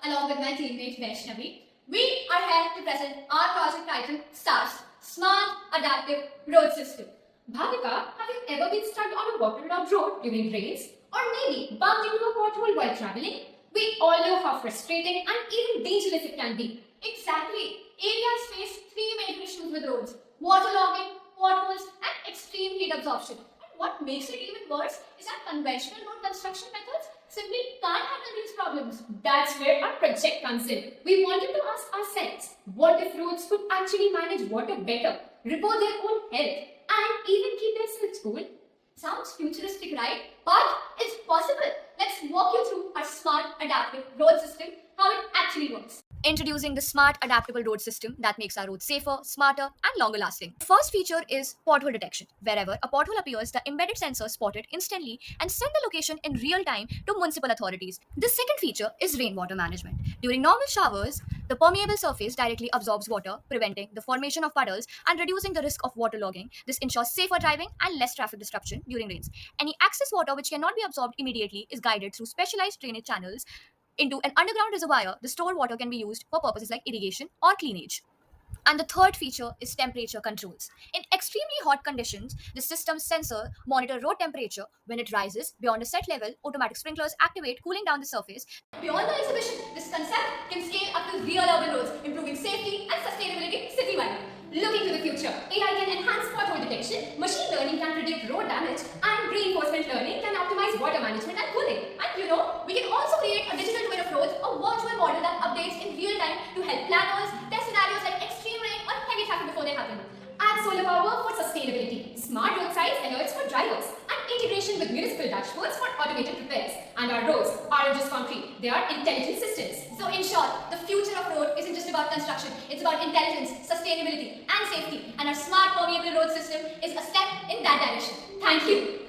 along with my teammate Vaishnavi. We are here to present our project titled STARS, Smart Adaptive Road System. Bhavika, have you ever been stuck on a waterlogged road during rains? Or maybe bumped into a pothole while traveling? We all know how frustrating and even dangerous it can be. Exactly. Areas face three major issues with roads: waterlogging, potholes, and extreme heat absorption. And what makes it even worse is that conventional road construction methods simply can't handle these problems. That's where our project comes in. We wanted to ask ourselves, what if roads could actually manage water better, report their own health, and even keep themselves cool? Sounds futuristic, right? But it's possible. Let's walk you through our smart adaptive road system, how it actually works. Introducing the smart adaptable road system that makes our roads safer, smarter, and longer lasting. The first feature is pothole detection. Wherever a pothole appears, the embedded sensors spot it instantly and send the location in real time to municipal authorities. The second feature is rainwater management. During normal showers, the permeable surface directly absorbs water, preventing the formation of puddles and reducing the risk of waterlogging. This ensures safer driving and less traffic disruption during rains. Any excess water which cannot be absorbed immediately is guided through specialized drainage channels into an underground reservoir. The stored water can be used for purposes like irrigation or cleanage. And the third feature is temperature controls. In extremely hot conditions, the system's sensor monitor road temperature. When it rises beyond a set level, automatic sprinklers activate, cooling down the surface. Beyond the exhibition, this concept can scale up to real urban roads, improving safety and sustainability citywide. Looking to the future, AI can enhance pothole detection, machine learning can predict road damage, and reinforcement learning can optimize water management and cooling. And we can also create a digital twin of roads, a virtual model that updates in real time to help planners test scenarios like extreme rain or heavy traffic before they happen. Add solar power for sustainability, smart roadside alerts for drivers, and integration with municipal dashboards for automated repairs. And our roads aren't just concrete, they are intelligent systems. So in short, the future of road isn't just about construction, it's about intelligence, sustainability, and safety. And our smart permeable road system is a step in that direction. Thank you.